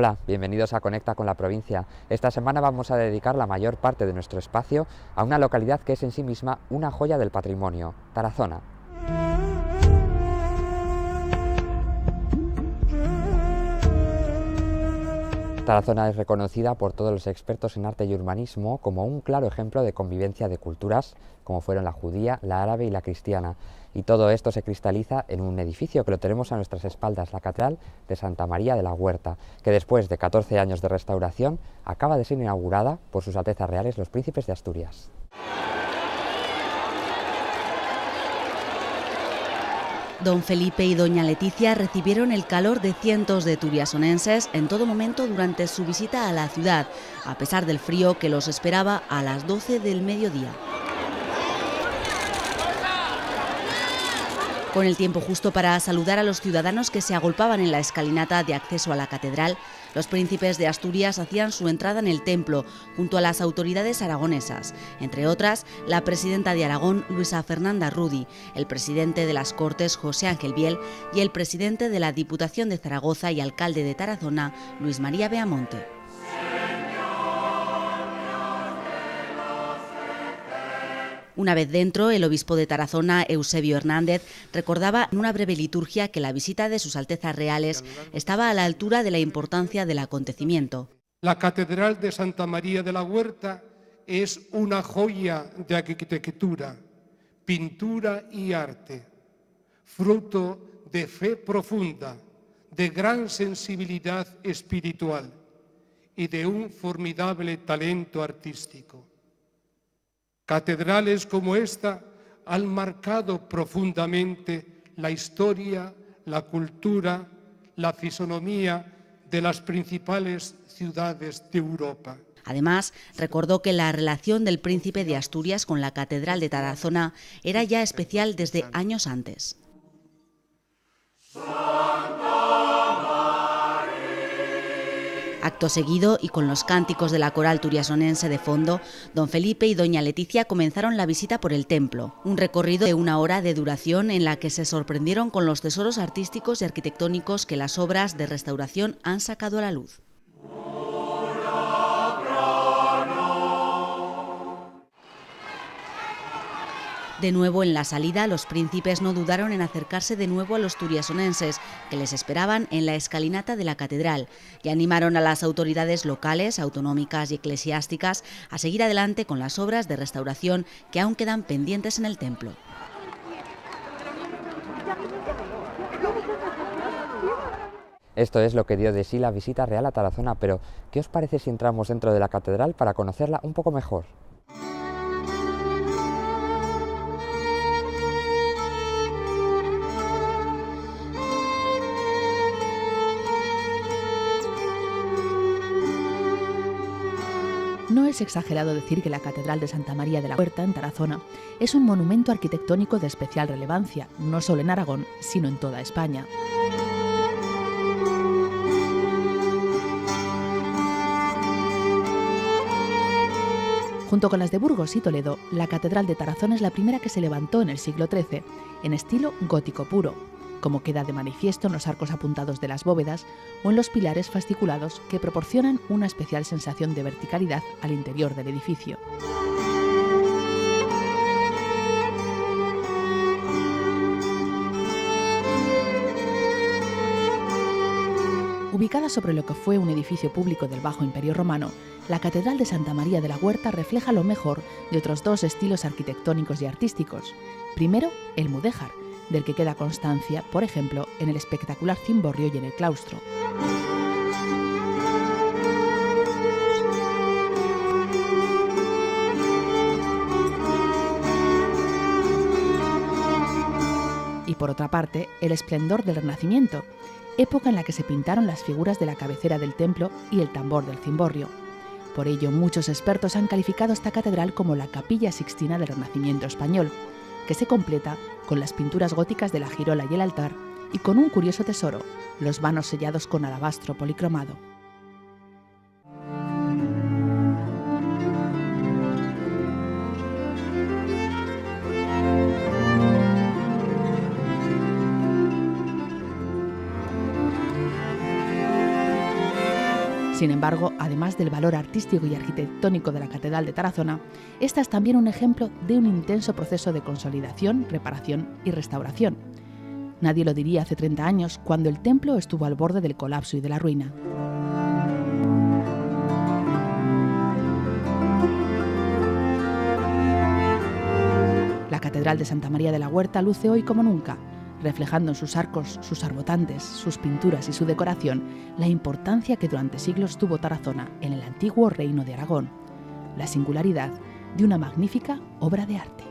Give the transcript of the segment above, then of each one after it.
Hola, bienvenidos a Conecta con la Provincia. Esta semana vamos a dedicar la mayor parte de nuestro espacio a una localidad que es en sí misma una joya del patrimonio, Tarazona. Tarazona es reconocida por todos los expertos en arte y urbanismo como un claro ejemplo de convivencia de culturas, como fueron la judía, la árabe y la cristiana. Y todo esto se cristaliza en un edificio que lo tenemos a nuestras espaldas, la Catedral de Santa María de la Huerta, que después de 14 años de restauración acaba de ser inaugurada por sus Altezas Reales los Príncipes de Asturias. Don Felipe y doña Leticia recibieron el calor de cientos de turiasonenses en todo momento durante su visita a la ciudad, a pesar del frío que los esperaba a las 12 del mediodía. Con el tiempo justo para saludar a los ciudadanos que se agolpaban en la escalinata de acceso a la catedral, los príncipes de Asturias hacían su entrada en el templo junto a las autoridades aragonesas, entre otras la presidenta de Aragón, Luisa Fernanda Rudy, el presidente de las Cortes, José Ángel Biel, y el presidente de la Diputación de Zaragoza y alcalde de Tarazona, Luis María Beamonte. Una vez dentro, el obispo de Tarazona, Eusebio Hernández, recordaba en una breve liturgia que la visita de sus Altezas Reales estaba a la altura de la importancia del acontecimiento. La Catedral de Santa María de la Huerta es una joya de arquitectura, pintura y arte, fruto de fe profunda, de gran sensibilidad espiritual y de un formidable talento artístico. Catedrales como esta han marcado profundamente la historia, la cultura, la fisonomía de las principales ciudades de Europa. Además, recordó que la relación del príncipe de Asturias con la Catedral de Tarazona era ya especial desde años antes. Acto seguido y con los cánticos de la coral turiasonense de fondo, don Felipe y doña Leticia comenzaron la visita por el templo, un recorrido de 1 hora de duración en la que se sorprendieron con los tesoros artísticos y arquitectónicos que las obras de restauración han sacado a la luz. De nuevo en la salida, los príncipes no dudaron en acercarse de nuevo a los turiasonenses, que les esperaban en la escalinata de la catedral, y animaron a las autoridades locales, autonómicas y eclesiásticas a seguir adelante con las obras de restauración que aún quedan pendientes en el templo. Esto es lo que dio de sí la visita real a Tarazona, pero ¿qué os parece si entramos dentro de la catedral para conocerla un poco mejor? No es exagerado decir que la Catedral de Santa María de la Huerta, en Tarazona, es un monumento arquitectónico de especial relevancia, no solo en Aragón, sino en toda España. Junto con las de Burgos y Toledo, la Catedral de Tarazona es la primera que se levantó en el siglo XIII, en estilo gótico puro, como queda de manifiesto en los arcos apuntados de las bóvedas o en los pilares fasciculados que proporcionan una especial sensación de verticalidad al interior del edificio. Ubicada sobre lo que fue un edificio público del Bajo Imperio Romano, la Catedral de Santa María de la Huerta refleja lo mejor de otros dos estilos arquitectónicos y artísticos. Primero, el mudéjar, del que queda constancia, por ejemplo, en el espectacular cimborrio y en el claustro. Y por otra parte, el esplendor del Renacimiento, época en la que se pintaron las figuras de la cabecera del templo y el tambor del cimborrio. Por ello, muchos expertos han calificado esta catedral como la Capilla Sixtina del Renacimiento español, que se completa con las pinturas góticas de la girola y el altar y con un curioso tesoro, los vanos sellados con alabastro policromado. Sin embargo, además del valor artístico y arquitectónico de la Catedral de Tarazona, esta es también un ejemplo de un intenso proceso de consolidación, reparación y restauración. Nadie lo diría hace 30 años, cuando el templo estuvo al borde del colapso y de la ruina. La Catedral de Santa María de la Huerta luce hoy como nunca, reflejando en sus arcos, sus arbotantes, sus pinturas y su decoración la importancia que durante siglos tuvo Tarazona en el antiguo Reino de Aragón, la singularidad de una magnífica obra de arte.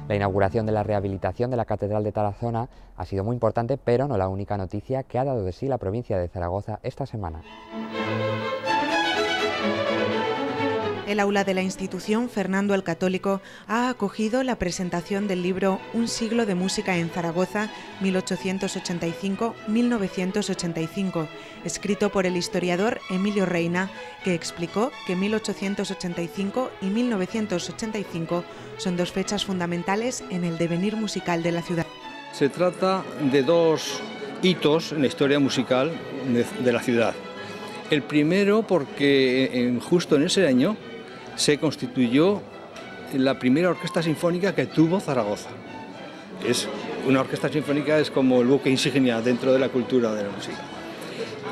La inauguración de la rehabilitación de la Catedral de Tarazona ha sido muy importante, pero no la única noticia que ha dado de sí la provincia de Zaragoza esta semana. El aula de la institución Fernando el Católico ha acogido la presentación del libro Un siglo de música en Zaragoza, 1885-1985, escrito por el historiador Emilio Reina, que explicó que 1885 y 1985 son dos fechas fundamentales en el devenir musical de la ciudad. Se trata de dos hitos en la historia musical de la ciudad. El primero porque justo en ese año se constituyó la primera orquesta sinfónica que tuvo Zaragoza. Una orquesta sinfónica es como el buque insignia dentro de la cultura de la música.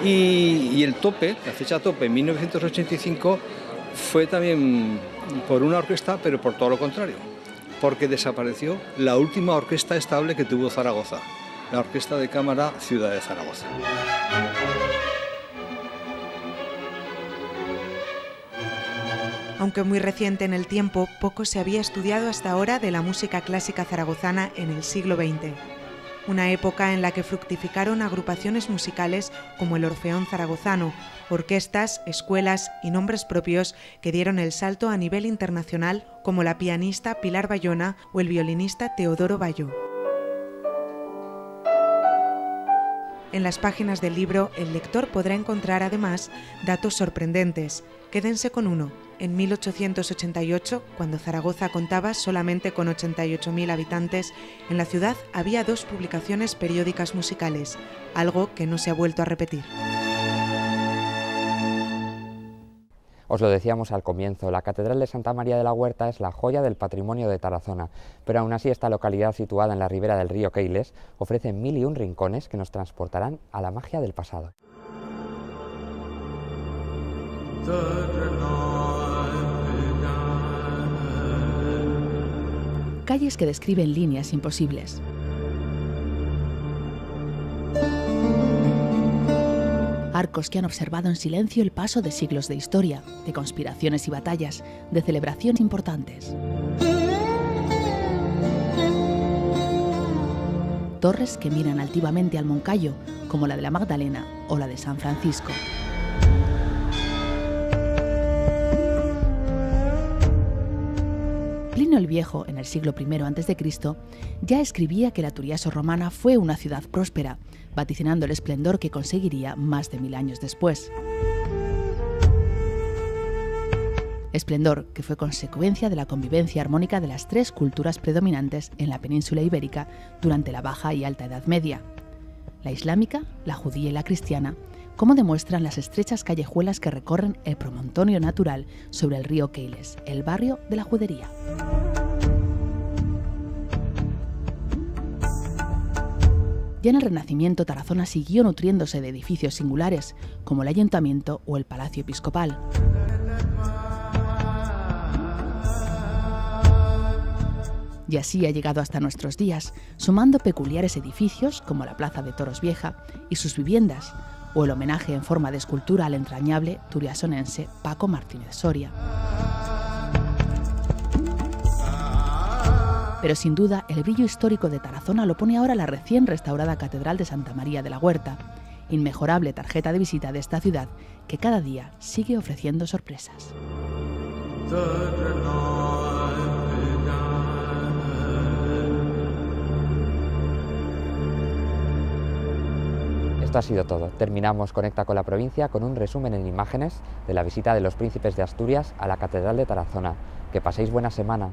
Y el tope, la fecha tope, en 1985, fue también por una orquesta, pero por todo lo contrario, porque desapareció la última orquesta estable que tuvo Zaragoza, la Orquesta de Cámara Ciudad de Zaragoza. Aunque muy reciente en el tiempo, poco se había estudiado hasta ahora de la música clásica zaragozana en el siglo XX. Una época en la que fructificaron agrupaciones musicales como el Orfeón Zaragozano, orquestas, escuelas y nombres propios que dieron el salto a nivel internacional, como la pianista Pilar Bayona o el violinista Teodoro Bayó. En las páginas del libro, el lector podrá encontrar además datos sorprendentes. Quédense con uno. En 1888, cuando Zaragoza contaba solamente con 88.000 habitantes, en la ciudad había 2 publicaciones periódicas musicales, algo que no se ha vuelto a repetir. Os lo decíamos al comienzo, la Catedral de Santa María de la Huerta es la joya del patrimonio de Tarazona, pero aún así esta localidad situada en la ribera del río Keiles ofrece 1001 rincones que nos transportarán a la magia del pasado. Calles que describen líneas imposibles. Arcos que han observado en silencio el paso de siglos de historia, de conspiraciones y batallas, de celebraciones importantes. Torres que miran altivamente al Moncayo, como la de la Magdalena o la de San Francisco. Plinio el Viejo, en el siglo I a.C., ya escribía que la Turiaso romana fue una ciudad próspera, vaticinando el esplendor que conseguiría más de 1000 años después. Esplendor que fue consecuencia de la convivencia armónica de las 3 culturas predominantes en la península ibérica durante la Baja y Alta Edad Media: la islámica, la judía y la cristiana, como demuestran las estrechas callejuelas que recorren el promontorio natural sobre el río Keiles, el barrio de la Judería. Ya en el Renacimiento, Tarazona siguió nutriéndose de edificios singulares, como el Ayuntamiento o el Palacio Episcopal. Y así ha llegado hasta nuestros días, sumando peculiares edificios como la Plaza de Toros Vieja y sus viviendas, o el homenaje en forma de escultura al entrañable turiasonense Paco Martínez Soria. Pero sin duda, el brillo histórico de Tarazona lo pone ahora la recién restaurada Catedral de Santa María de la Huerta, inmejorable tarjeta de visita de esta ciudad que cada día sigue ofreciendo sorpresas. Esto ha sido todo. Terminamos Conecta con la Provincia con un resumen en imágenes de la visita de los príncipes de Asturias a la Catedral de Tarazona. Que paséis buena semana.